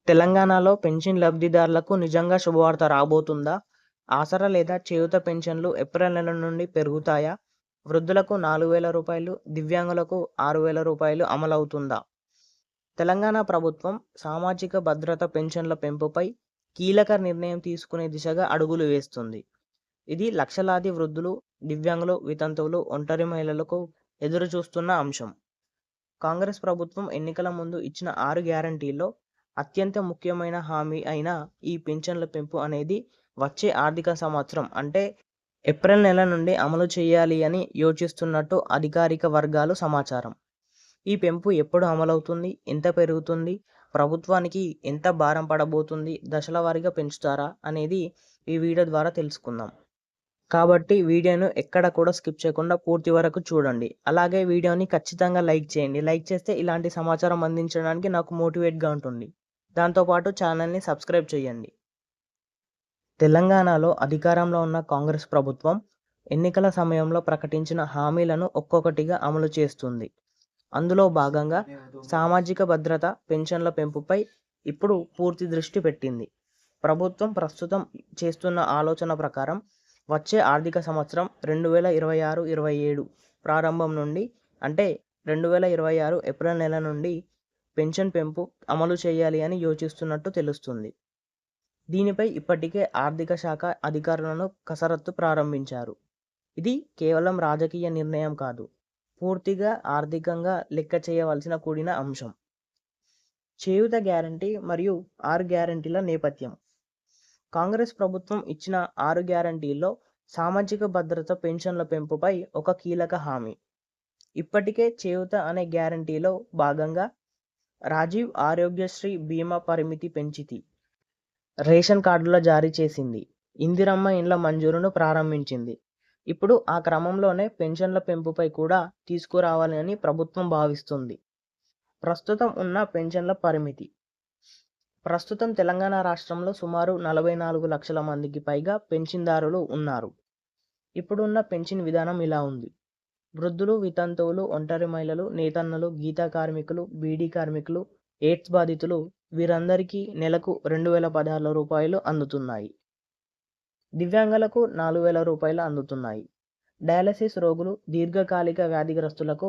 తెలంగాణలో పెన్షన్ లబ్ధిదారులకు నిజంగా శుభవార్త రాబోతుందా? ఆసరా లేదా చేయూత పెన్షన్లు ఏప్రిల్ నెల నుండి పెరుగుతాయా? వృద్ధులకు రూ. 4,000, దివ్యాంగులకు రూ. 6,000 అమలవుతుందా? తెలంగాణ ప్రభుత్వం సామాజిక భద్రత పెన్షన్ల పెంపుపై కీలక నిర్ణయం తీసుకునే దిశగా అడుగులు వేస్తుంది. ఇది లక్షలాది వృద్ధులు, దివ్యాంగులు, వితంతువులు, ఒంటరి మహిళలకు ఎదురుచూస్తున్న అంశం. కాంగ్రెస్ ప్రభుత్వం ఎన్నికల ముందు ఇచ్చిన 6 గ్యారంటీల్లో అత్యంత ముఖ్యమైన హామీ అయిన ఈ పింఛన్ల పెంపు అనేది వచ్చే ఆర్థిక సంవత్సరం అంటే ఏప్రిల్ నెల నుండి అమలు చేయాలి అని యోచిస్తున్నట్టు అధికారిక వర్గాలు సమాచారం. ఈ పెంపు ఎప్పుడు అమలవుతుంది? ఎంత పెరుగుతుంది? ప్రభుత్వానికి ఎంత భారం పడబోతుంది? దశల వారీగా పెంచుతారా అనేది ఈ వీడియో ద్వారా తెలుసుకుందాం. కాబట్టి వీడియోను ఎక్కడ కూడా స్కిప్ చేయకుండా పూర్తి వరకు చూడండి. అలాగే వీడియోని ఖచ్చితంగా లైక్ చేయండి. లైక్ చేస్తే ఇలాంటి సమాచారం అందించడానికి నాకు మోటివేట్గా ఉంటుంది. దాంతోపాటు ఛానల్ని సబ్స్క్రైబ్ చేయండి. తెలంగాణలో అధికారంలో ఉన్న కాంగ్రెస్ ప్రభుత్వం ఎన్నికల సమయంలో ప్రకటించిన హామీలను ఒక్కొక్కటిగా అమలు చేస్తుంది. అందులో భాగంగా సామాజిక భద్రత పెన్షన్ల పెంపుపై ఇప్పుడు పూర్తి దృష్టి పెట్టింది. ప్రభుత్వం ప్రస్తుతం చేస్తున్న ఆలోచన ప్రకారం వచ్చే ఆర్థిక సంవత్సరం 2026-27 ప్రారంభం నుండి అంటే 2026 ఏప్రిల్ నెల నుండి పెన్షన్ పెంపు అమలు చేయాలి అని యోచిస్తున్నట్టు తెలుస్తుంది. దీనిపై ఇప్పటికే ఆర్థిక శాఖ అధికారులను కసరత్తు ప్రారంభించారు. ఇది కేవలం రాజకీయ నిర్ణయం కాదు, పూర్తిగా ఆర్థికంగా లెక్క చేయవలసిన కూడిన అంశం. చేయూత గ్యారంటీ మరియు 6 గ్యారంటీల నేపథ్యం. కాంగ్రెస్ ప్రభుత్వం ఇచ్చిన 6 గ్యారంటీల్లో సామాజిక భద్రత పెన్షన్ల పెంపుపై ఒక కీలక హామీ. ఇప్పటికే చేయూత అనే గ్యారంటీలో భాగంగా రాజీవ్ ఆరోగ్యశ్రీ బీమా పరిమితి పెంచితి, రేషన్ కార్డుల జారీ చేసింది, ఇందిరమ్మ ఇండ్ల మంజూరును ప్రారంభించింది. ఇప్పుడు ఆ క్రమంలోనే పెన్షన్ల పెంపుపై కూడా తీసుకురావాలని ప్రభుత్వం భావిస్తుంది. ప్రస్తుతం ఉన్న పెన్షన్ల పరిమితి. ప్రస్తుతం తెలంగాణ రాష్ట్రంలో సుమారు 44 లక్షల మందికి పైగా పెన్షన్దారులు ఉన్నారు. ఇప్పుడున్న పెన్షన్ విధానం ఇలా ఉంది. వృద్ధులు, వితంతువులు, ఒంటరి మహిళలు, నేతన్నలు, గీతా కార్మికులు, బీడీ కార్మికులు, ఎయిడ్స్ బాధితులు వీరందరికీ నెలకు రూ. 2,016 అందుతున్నాయి. దివ్యాంగులకు రూ. 4,000 అందుతున్నాయి. డయాలసిస్ రోగులు, దీర్ఘకాలిక వ్యాధిగ్రస్తులకు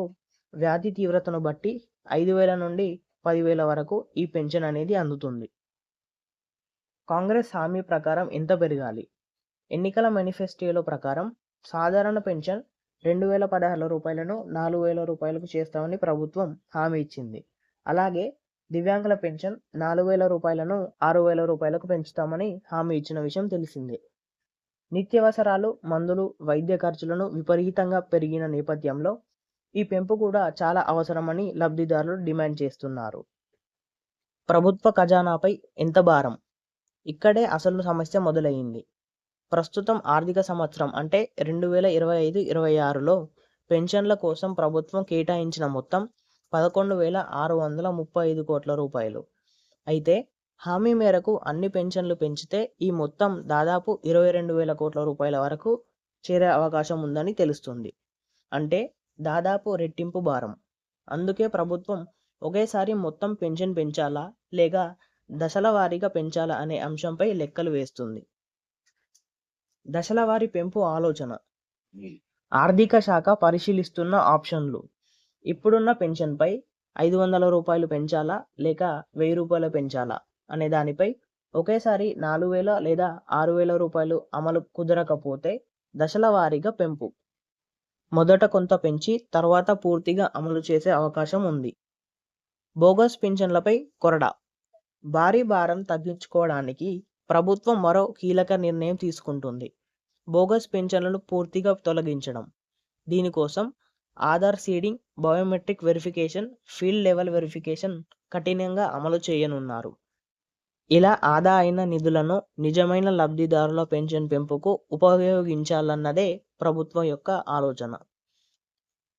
వ్యాధి తీవ్రతను బట్టి 5,000 నుండి 10,000 వరకు ఈ పెన్షన్ అనేది అందుతుంది. కాంగ్రెస్ హామీ ప్రకారం ఎంత పెరగాలి? ఎన్నికల మేనిఫెస్టోలో ప్రకారం సాధారణ పెన్షన్ రూ. 4,000 చేస్తామని ప్రభుత్వం హామీ ఇచ్చింది. అలాగే దివ్యాంగుల పెన్షన్ రూ. 6,000 పెంచుతామని హామీ ఇచ్చిన విషయం తెలిసిందే. నిత్యావసరాలు, మందులు, వైద్య ఖర్చులను విపరీతంగా పెరిగిన నేపథ్యంలో ఈ పెంపు కూడా చాలా అవసరమని లబ్ధిదారులు డిమాండ్ చేస్తున్నారు. ప్రభుత్వ ఖజానాపై ఎంత భారం? ఇక్కడే అసలు సమస్య మొదలయ్యింది. ప్రస్తుతం ఆర్థిక సంవత్సరం అంటే 2025-26లో పెన్షన్ల కోసం ప్రభుత్వం కేటాయించిన మొత్తం 11,635 కోట్ల రూపాయలు. అయితే హామీ మేరకు అన్ని పెన్షన్లు పెంచితే ఈ మొత్తం దాదాపు 22,000 కోట్ల రూపాయల వరకు చేరే అవకాశం ఉందని తెలుస్తుంది. అంటే దాదాపు రెట్టింపు భారం. అందుకే ప్రభుత్వం ఒకేసారి మొత్తం పెన్షన్ పెంచాలా లేక దశల వారీగా పెంచాలా అనే అంశంపై లెక్కలు వేస్తుంది. దశల వారీ పెంపు ఆలోచన. ఆర్థిక శాఖ పరిశీలిస్తున్న ఆప్షన్లు. ఇప్పుడున్న పెన్షన్పై రూ. 500 పెంచాలా లేక రూ. 1,000 పెంచాలా అనే దానిపై ఒకేసారి 4,000 లేదా 6,000 అమలు కుదరకపోతే దశల వారీగా పెంపు. మొదట కొంత పెంచి తర్వాత పూర్తిగా అమలు చేసే అవకాశం ఉంది. బోగస్ పెన్షన్లపై కొరడా. భారీ భారం తగ్గించుకోవడానికి ప్రభుత్వం మరో కీలక నిర్ణయం తీసుకుంటుంది. బోగస్ పెన్షన్లను పూర్తిగా తొలగించడం. దీనికోసం Aadhaar seeding, biometric verification, field level verification కఠినంగా అమలు చేయనున్నారు. ఇలా ఆదా అయిన నిధులను నిజమైన లబ్ధిదారుల పెన్షన్ పెంపుకు ఉపయోగించాలన్నదే ప్రభుత్వం యొక్క ఆలోచన.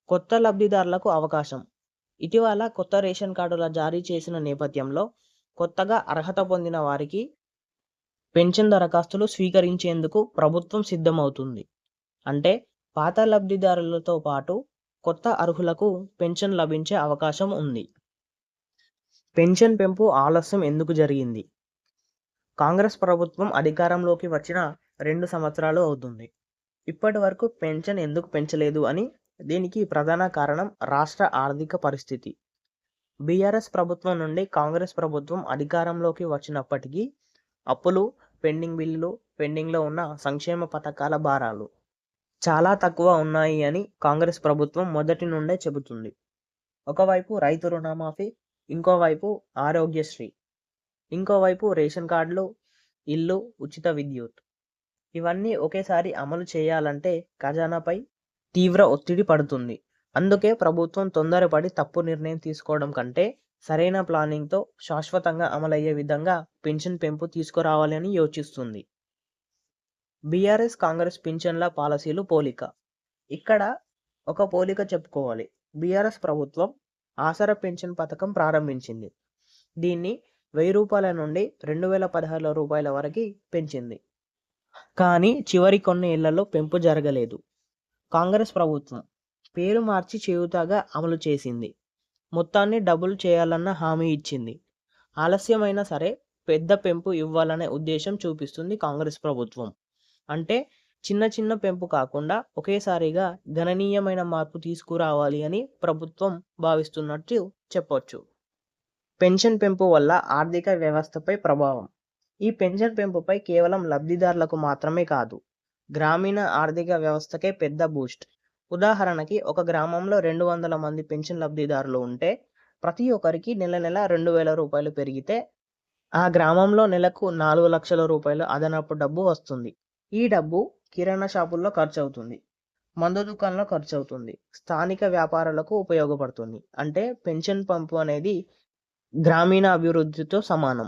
కొత్త లబ్ధిదారులకు అవకాశం. ఇటీవల కొత్త రేషన్ కార్డుల జారీ చేసిన నేపథ్యంలో కొత్తగా అర్హత పొందిన వారికి పెన్షన్ దరఖాస్తులు స్వీకరించేందుకు ప్రభుత్వం సిద్ధమవుతుంది. అంటే పాత లబ్ధిదారులతో పాటు కొత్త అర్హులకు పెన్షన్ లభించే అవకాశం ఉంది. పెన్షన్ పెంపు ఆలస్యం ఎందుకు జరిగింది? కాంగ్రెస్ ప్రభుత్వం అధికారంలోకి వచ్చిన 2 సంవత్సరాలు అవుతుంది. ఇప్పటి వరకు పెన్షన్ ఎందుకు పెంచలేదు అని దీనికి ప్రధాన కారణం రాష్ట్ర ఆర్థిక పరిస్థితి. బీఆర్ఎస్ ప్రభుత్వం నుండి కాంగ్రెస్ ప్రభుత్వం అధికారంలోకి వచ్చినప్పటికీ అప్పులు, పెండింగ్ బిల్లులు, పెండింగ్లో ఉన్న సంక్షేమ పథకాల భారాలు చాలా తక్కువ ఉన్నాయి అని కాంగ్రెస్ ప్రభుత్వం మొదటి నుండే చెబుతుంది. ఒకవైపు రైతు రుణమాఫీ, ఇంకోవైపు ఆరోగ్యశ్రీ, ఇంకోవైపు రేషన్ కార్డులు, ఇల్లు, ఉచిత విద్యుత్ ఇవన్నీ ఒకేసారి అమలు చేయాలంటే ఖజానాపై తీవ్ర ఒత్తిడి పడుతుంది. అందుకే ప్రభుత్వం తొందరపడి తప్పు నిర్ణయం తీసుకోవడం కంటే సరైన ప్లానింగ్తో శాశ్వతంగా అమలయ్యే విధంగా పెన్షన్ పెంపు తీసుకురావాలి అని యోచిస్తుంది. బీఆర్ఎస్ కాంగ్రెస్ పింఛన్ల పాలసీలు పోలిక. ఇక్కడ ఒక పోలిక చెప్పుకోవాలి. బీఆర్ఎస్ ప్రభుత్వం ఆసరా పెన్షన్ పథకం ప్రారంభించింది. దీన్ని 1000 రూపాయల నుండి 2016 రూపాయల వరకు పెంచింది. కానీ చివరి కొన్ని ఏళ్లలో పెంపు జరగలేదు. కాంగ్రెస్ ప్రభుత్వం పేరు మార్చి చేయూతగా అమలు చేసింది. మొత్తాన్ని డబుల్ చేయాలన్న హామీ ఇచ్చింది. ఆలస్యమైనా సరే పెద్ద పెంపు ఇవ్వాలనే ఉద్దేశం చూపిస్తుంది కాంగ్రెస్ ప్రభుత్వం. అంటే చిన్న చిన్న పెంపు కాకుండా ఒకేసారిగా గణనీయమైన మార్పు తీసుకురావాలి అని ప్రభుత్వం భావిస్తున్నట్టు చెప్పొచ్చు. పెన్షన్ పెంపు వల్ల ఆర్థిక వ్యవస్థపై ప్రభావం. ఈ పెన్షన్ పెంపుపై కేవలం లబ్ధిదారులకు మాత్రమే కాదు, గ్రామీణ ఆర్థిక వ్యవస్థకే పెద్ద బూస్ట్. ఉదాహరణకి ఒక గ్రామంలో 200 మంది పెన్షన్ లబ్ధిదారులు ఉంటే ప్రతి ఒక్కరికి నెల నెల 2000 రూపాయలు పెరిగితే ఆ గ్రామంలో నెలకు 4 లక్షల రూపాయలు అదనపు డబ్బు వస్తుంది. ఈ డబ్బు కిరాణా షాపుల్లో ఖర్చు అవుతుంది, మందు దుకాణంలో ఖర్చు అవుతుంది, స్థానిక వ్యాపారాలకు ఉపయోగపడుతుంది. అంటే పెన్షన్ పెంపు అనేది గ్రామీణ అభివృద్ధితో సమానం.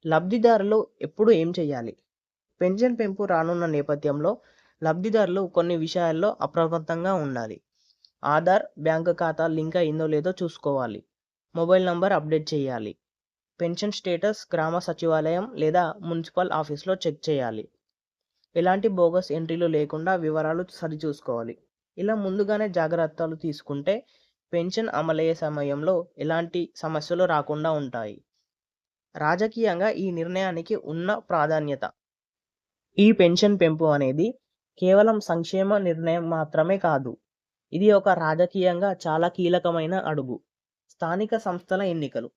లబ్ధిదారులు ఎప్పుడు ఏం చేయాలి? పెన్షన్ పెంపు రానున్న నేపథ్యంలో లబ్ధిదారులు కొన్ని విషయాల్లో అప్రమత్తంగా ఉండాలి. ఆధార్, బ్యాంకు ఖాతా లింక్ అయిందో లేదో చూసుకోవాలి. మొబైల్ నంబర్ అప్డేట్ చేయాలి. పెన్షన్ స్టేటస్ గ్రామ సచివాలయం లేదా మున్సిపల్ ఆఫీస్లో చెక్ చేయాలి. ఎలాంటి బోగస్ ఎంట్రీలు లేకుండా వివరాలు సరిచూసుకోవాలి. ఇలా ముందుగానే జాగ్రత్తలు తీసుకుంటే పెన్షన్ అమలయ్యే సమయంలో ఎలాంటి సమస్యలు రాకుండా ఉంటాయి. రాజకీయంగా ఈ నిర్ణయానికి ఉన్న ప్రాధాన్యత. ఈ పెన్షన్ పెంపు అనేది కేవలం సంక్షేమ నిర్ణయం మాత్రమే కాదు, ఇది ఒక రాజకీయంగా చాలా కీలకమైన అడుగు. స్థానిక సంస్థల ఎన్నికలు,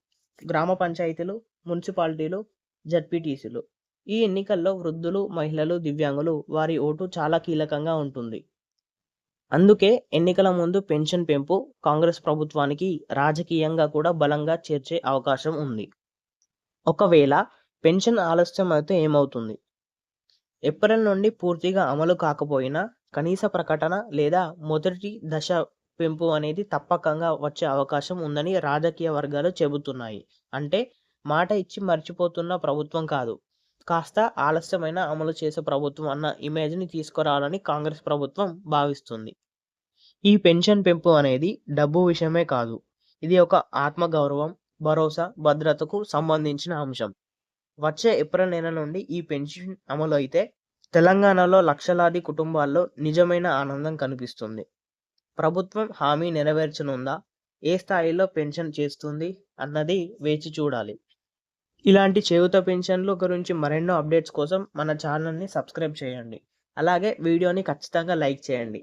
గ్రామ పంచాయతీలు, మున్సిపాలిటీలు, జడ్పీటీసీలు ఈ ఎన్నికల్లో వృద్ధులు, మహిళలు, దివ్యాంగులు వారి ఓటు చాలా కీలకంగా ఉంటుంది. అందుకే ఎన్నికల ముందు పెన్షన్ పెంపు కాంగ్రెస్ ప్రభుత్వానికి రాజకీయంగా కూడా బలంగా చేర్చే అవకాశం ఉంది. ఒకవేళ పెన్షన్ ఆలస్యం అయితే ఏమవుతుంది? ఏప్రిల్ నుండి పూర్తిగా అమలు కాకపోయినా కనీస ప్రకటన లేదా మొదటి దశ పెంపు అనేది తప్పకంగా వచ్చే అవకాశం ఉందని రాజకీయ వర్గాలు చెబుతున్నాయి. అంటే మాట ఇచ్చి మర్చిపోతున్న ప్రభుత్వం కాదు, కాస్త ఆలస్యమైన అమలు చేసే ప్రభుత్వం అన్న ఇమేజ్ని తీసుకురావాలని కాంగ్రెస్ ప్రభుత్వం భావిస్తుంది. ఈ పెన్షన్ పెంపు అనేది డబ్బు విషయమే కాదు, ఇది ఒక ఆత్మగౌరవం, భరోసా, భద్రతకు సంబంధించిన అంశం. వచ్చే ఏప్రిల్ నెల నుండి ఈ పెన్షన్ అమలు అయితే తెలంగాణలో లక్షలాది కుటుంబాల్లో నిజమైన ఆనందం కనిపిస్తుంది. ప్రభుత్వం హామీ నెరవేర్చనుందా, ఏ స్థాయిలో పెన్షన్ చేస్తుంది అన్నది వేచి చూడాలి. ఇలాంటి చేయూత పెన్షన్ల గురించి మరెన్నో అప్డేట్స్ కోసం మన ఛానల్ని సబ్స్క్రైబ్ చేయండి. అలాగే వీడియోని ఖచ్చితంగా లైక్ చేయండి.